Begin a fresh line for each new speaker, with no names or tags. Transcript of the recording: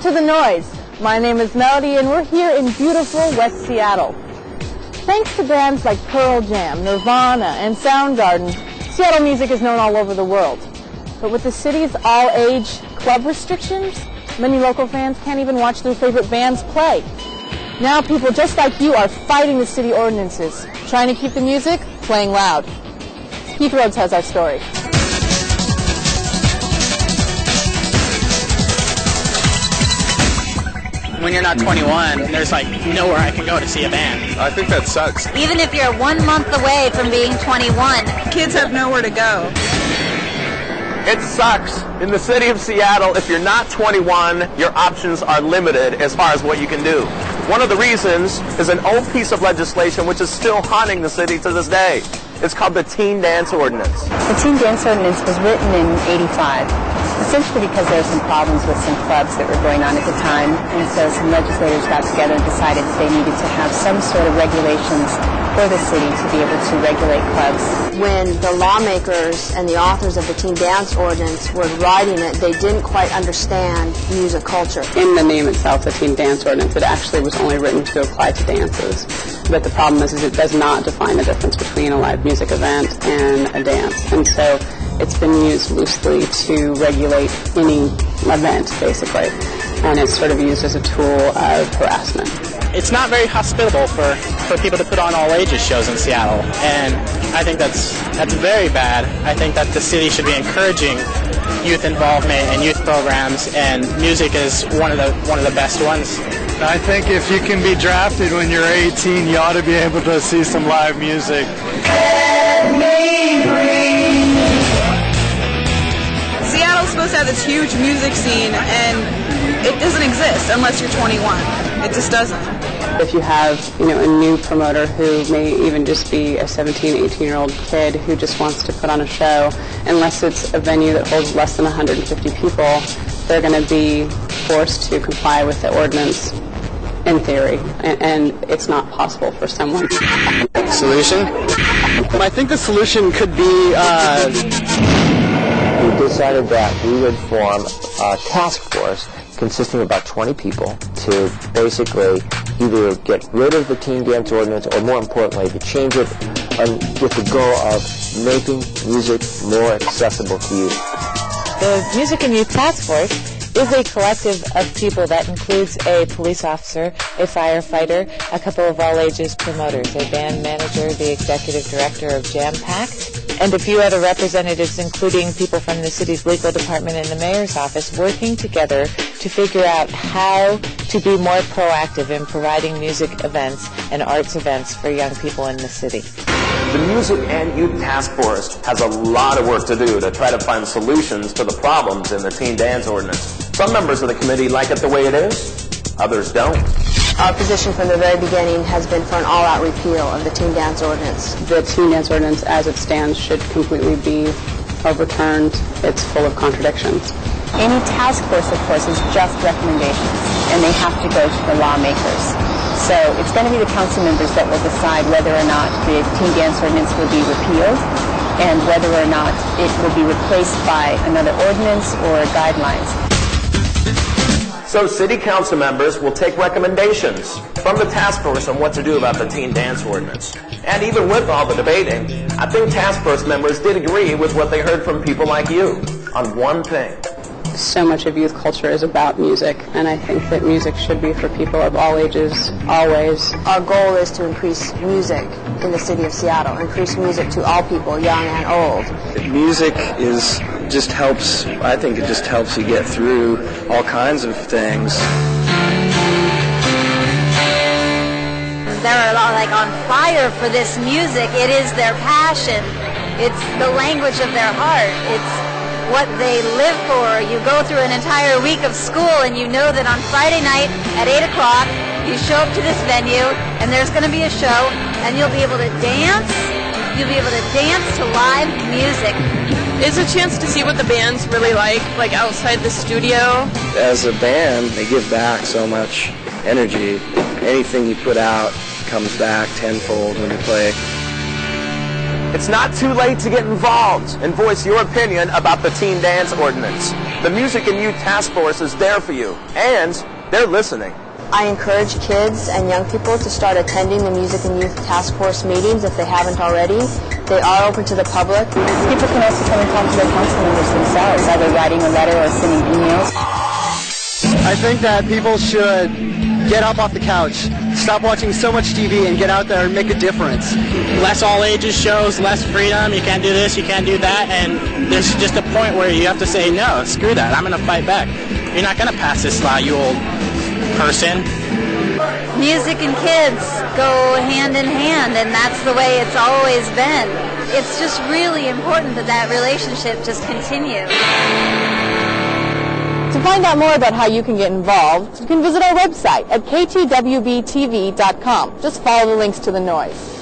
to the noise. My name is Melody, and we're here in beautiful West Seattle. Thanks to bands like Pearl Jam, Nirvana, and Soundgarden, Seattle music is known all over the world. But with the city's all-age club restrictions, many local fans can't even watch their favorite bands play. Now people just like you are fighting the city ordinances, trying to keep the music playing loud. Keith Rhoades has our story.
When you're not 21, there's like nowhere I can go to see a band.
I think that sucks.
Even if you're 1 month away from being 21,
kids have nowhere to go.
It sucks. In the city of Seattle, if you're not 21, your options are limited as far as what you can do. One of the reasons is an old piece of legislation which is still haunting the city to this day. It's called the Teen Dance Ordinance.
The Teen Dance Ordinance was written in '85, essentially because there were some problems with some clubs that were going on at the time, and so some legislators got together and decided that they needed to have some sort of regulations for the city to be able to regulate clubs.
When the lawmakers and the authors of the Teen Dance Ordinance were writing it, they didn't quite understand music culture.
In the name itself, the Teen Dance Ordinance, it actually was only written to apply to dances. But the problem is it does not define the difference between a live music event and a dance. And so it's been used loosely to regulate any event, basically. And it's sort of used as a tool of harassment.
It's not very hospitable for people to put on all-ages shows in Seattle, and I think that's very bad. I think that the city should be encouraging youth involvement and youth programs, and music is one of the best ones.
I think if you can be drafted when you're 18, you ought to be able to see some live music.
Seattle's supposed to have this huge music scene, and it doesn't exist unless you're 21. It just doesn't.
If you have, a new promoter who may even just be a 17, 18-year-old kid who just wants to put on a show, unless it's a venue that holds less than 150 people, they're going to be forced to comply with the ordinance in theory, and it's not possible for someone.
Solution? I think the solution could be...
We decided that we would form a task force consisting of about 20 people to basically either get rid of the Teen Dance Ordinance or, more importantly, to change it with the goal of making music more accessible to youth.
The Music and Youth Task Force is a collective of people that includes a police officer, a firefighter, a couple of all-ages promoters, a band manager, the executive director of Jam Pact, and a few other representatives, including people from the city's legal department and the mayor's office, working together to figure out how to be more proactive in providing music events and arts events for young people in the city.
The Music and Youth Task Force has a lot of work to do to try to find solutions to the problems in the Teen Dance Ordinance. Some members of the committee like it the way it is, others don't.
Our position from the very beginning has been for an all-out repeal of the Teen Dance Ordinance.
The Teen Dance Ordinance, as it stands, should completely be overturned. It's full of contradictions.
Any task force, of course, is just recommendations, and they have to go to the lawmakers. So it's going to be the council members that will decide whether or not the Teen Dance Ordinance will be repealed and whether or not it will be replaced by another ordinance or guidelines.
So city council members will take recommendations from the task force on what to do about the Teen Dance Ordinance. And even with all the debating, I think task force members did agree with what they heard from people like you on one thing.
So much of youth culture is about music, and I think that music should be for people of all ages, always.
Our goal is to increase music in the city of Seattle, increase music to all people, young and old.
Music just helps, I think it just helps you get through all kinds of things.
they're on fire for this music. It is their passion. It's the language of their heart. It's what they live for. You go through an entire week of school and you know that on Friday night at 8 o'clock you show up to this venue and there's going to be a show and you'll be able to dance. You'll be able to dance to live music.
It's a chance to see what the band's really like outside the studio.
As a band, they give back so much energy. Anything you put out comes back tenfold when you play.
It's not too late to get involved and voice your opinion about the Teen Dance Ordinance. The Music and Youth Task Force is there for you, and they're listening.
I encourage kids and young people to start attending the Music and Youth Task Force meetings if they haven't already. They are open to the public.
People can also come and talk to their council members themselves, either writing a letter or sending emails.
I think that people should get up off the couch, stop watching so much TV, and get out there and make a difference.
Less all ages shows, less freedom. You can't do this, you can't do that, and there's just a point where you have to say, no, screw that, I'm going to fight back. You're not going to pass this law, you old person.
Music and kids go hand in hand, and that's the way it's always been. It's just really important that that relationship just continue.
To find out more about how you can get involved, you can visit our website at ktwbtv.com. Just follow the links to the noise.